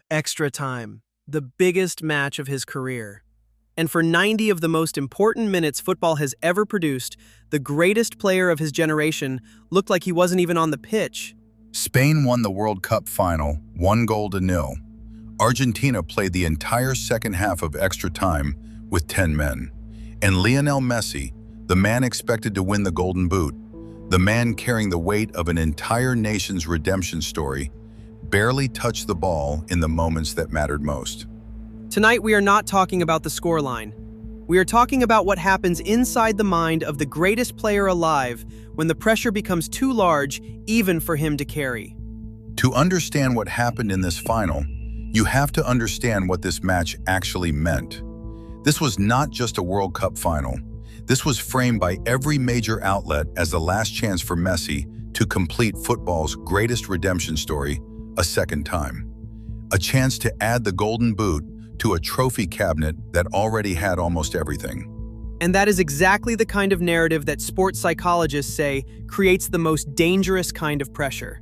Extra time, the biggest match of his career. And for 90 of the most important minutes football has ever produced, the greatest player of his generation looked like he wasn't even on the pitch. Spain won the World Cup final, 1-0. Argentina played the entire second half of extra time with 10 men. And Lionel Messi, the man expected to win the Golden Boot, the man carrying the weight of an entire nation's redemption story, barely touched the ball in the moments that mattered most. Tonight we are not talking about the scoreline. We are talking about what happens inside the mind of the greatest player alive when the pressure becomes too large even for him to carry. To understand what happened in this final, you have to understand what this match actually meant. This was not just a World Cup final. This was framed by every major outlet as the last chance for Messi to complete football's greatest redemption story a second time. A chance to add the Golden Boot to a trophy cabinet that already had almost everything. And that is exactly the kind of narrative that sports psychologists say creates the most dangerous kind of pressure.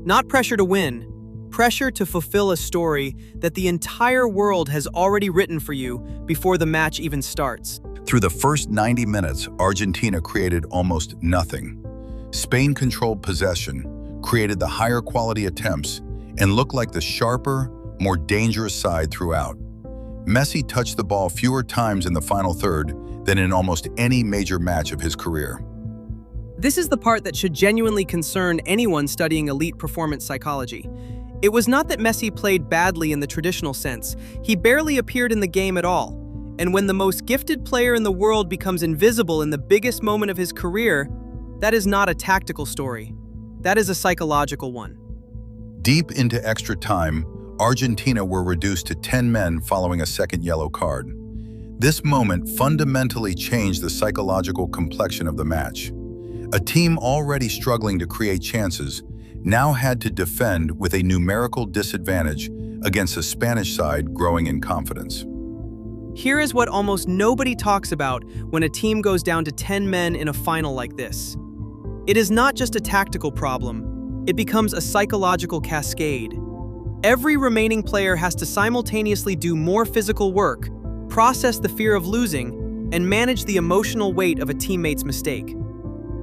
Not pressure to win, pressure to fulfill a story that the entire world has already written for you before the match even starts. Through the first 90 minutes, Argentina created almost nothing. Spain controlled possession, created the higher quality attempts, and looked like the sharper, more dangerous side throughout. Messi touched the ball fewer times in the final third than in almost any major match of his career. This is the part that should genuinely concern anyone studying elite performance psychology. It was not that Messi played badly in the traditional sense. He barely appeared in the game at all. And when the most gifted player in the world becomes invisible in the biggest moment of his career, that is not a tactical story. That is a psychological one. Deep into extra time, Argentina were reduced to 10 men following a second yellow card. This moment fundamentally changed the psychological complexion of the match. A team already struggling to create chances now had to defend with a numerical disadvantage against a Spanish side growing in confidence. Here is what almost nobody talks about when a team goes down to 10 men in a final like this. It is not just a tactical problem, it becomes a psychological cascade. Every remaining player has to simultaneously do more physical work, process the fear of losing, and manage the emotional weight of a teammate's mistake.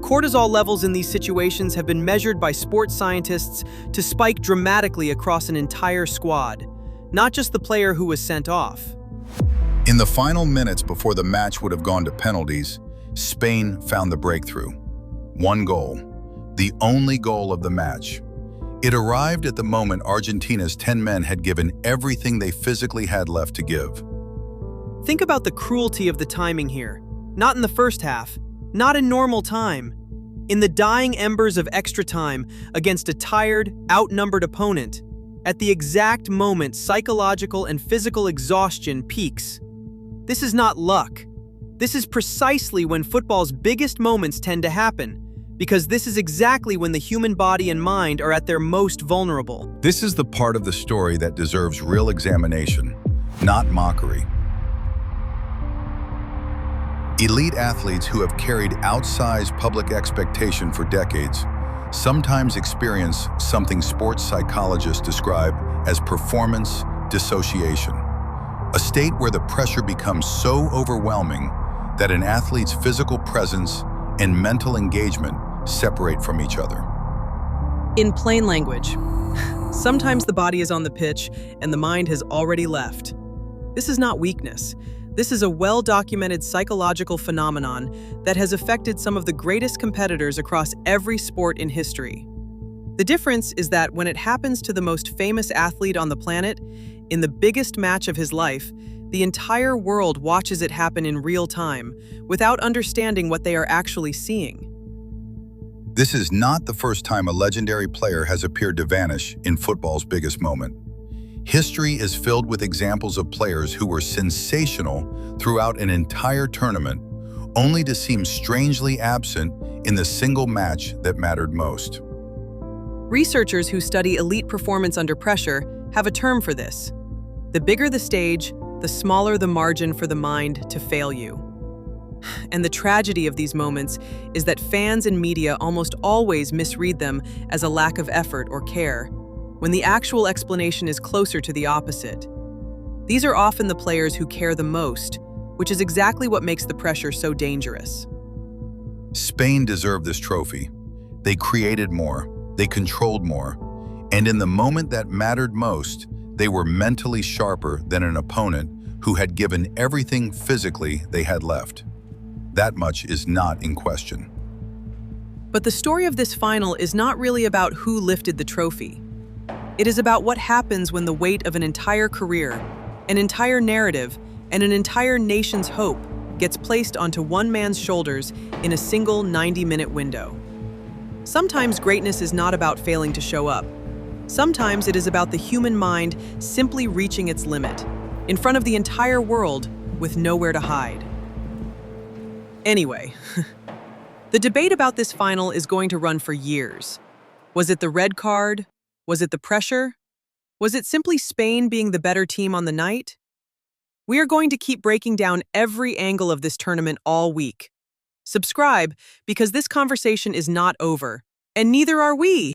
Cortisol levels in these situations have been measured by sports scientists to spike dramatically across an entire squad, not just the player who was sent off. In the final minutes before the match would have gone to penalties, Spain found the breakthrough. One goal, the only goal of the match. It arrived at the moment Argentina's 10 men had given everything they physically had left to give. Think about the cruelty of the timing here. Not in the first half, not in normal time. In the dying embers of extra time against a tired, outnumbered opponent, at the exact moment psychological and physical exhaustion peaks. This is not luck. This is precisely when football's biggest moments tend to happen, because this is exactly when the human body and mind are at their most vulnerable. This is the part of the story that deserves real examination, not mockery. Elite athletes who have carried outsized public expectation for decades sometimes experience something sports psychologists describe as performance dissociation, a state where the pressure becomes so overwhelming that an athlete's physical presence and mental engagement separate from each other. In plain language, sometimes the body is on the pitch and the mind has already left. This is not weakness. This is a well-documented psychological phenomenon that has affected some of the greatest competitors across every sport in history. The difference is that when it happens to the most famous athlete on the planet, in the biggest match of his life, the entire world watches it happen in real time, without understanding what they are actually seeing. This is not the first time a legendary player has appeared to vanish in football's biggest moment. History is filled with examples of players who were sensational throughout an entire tournament, only to seem strangely absent in the single match that mattered most. Researchers who study elite performance under pressure have a term for this. The bigger the stage, the smaller the margin for the mind to fail you. And the tragedy of these moments is that fans and media almost always misread them as a lack of effort or care. when the actual explanation is closer to the opposite. These are often the players who care the most, which is exactly what makes the pressure so dangerous. Spain deserved this trophy. They created more, they controlled more, and in the moment that mattered most, they were mentally sharper than an opponent who had given everything physically they had left. That much is not in question. But the story of this final is not really about who lifted the trophy. It is about what happens when the weight of an entire career, an entire narrative, and an entire nation's hope gets placed onto one man's shoulders in a single 90-minute window. Sometimes greatness is not about failing to show up. Sometimes it is about the human mind simply reaching its limit, in front of the entire world with nowhere to hide. Anyway, the debate about this final is going to run for years. Was it the red card? Was it the pressure? Was it simply Spain being the better team on the night? We are going to keep breaking down every angle of this tournament all week. Subscribe, because this conversation is not over, and neither are we.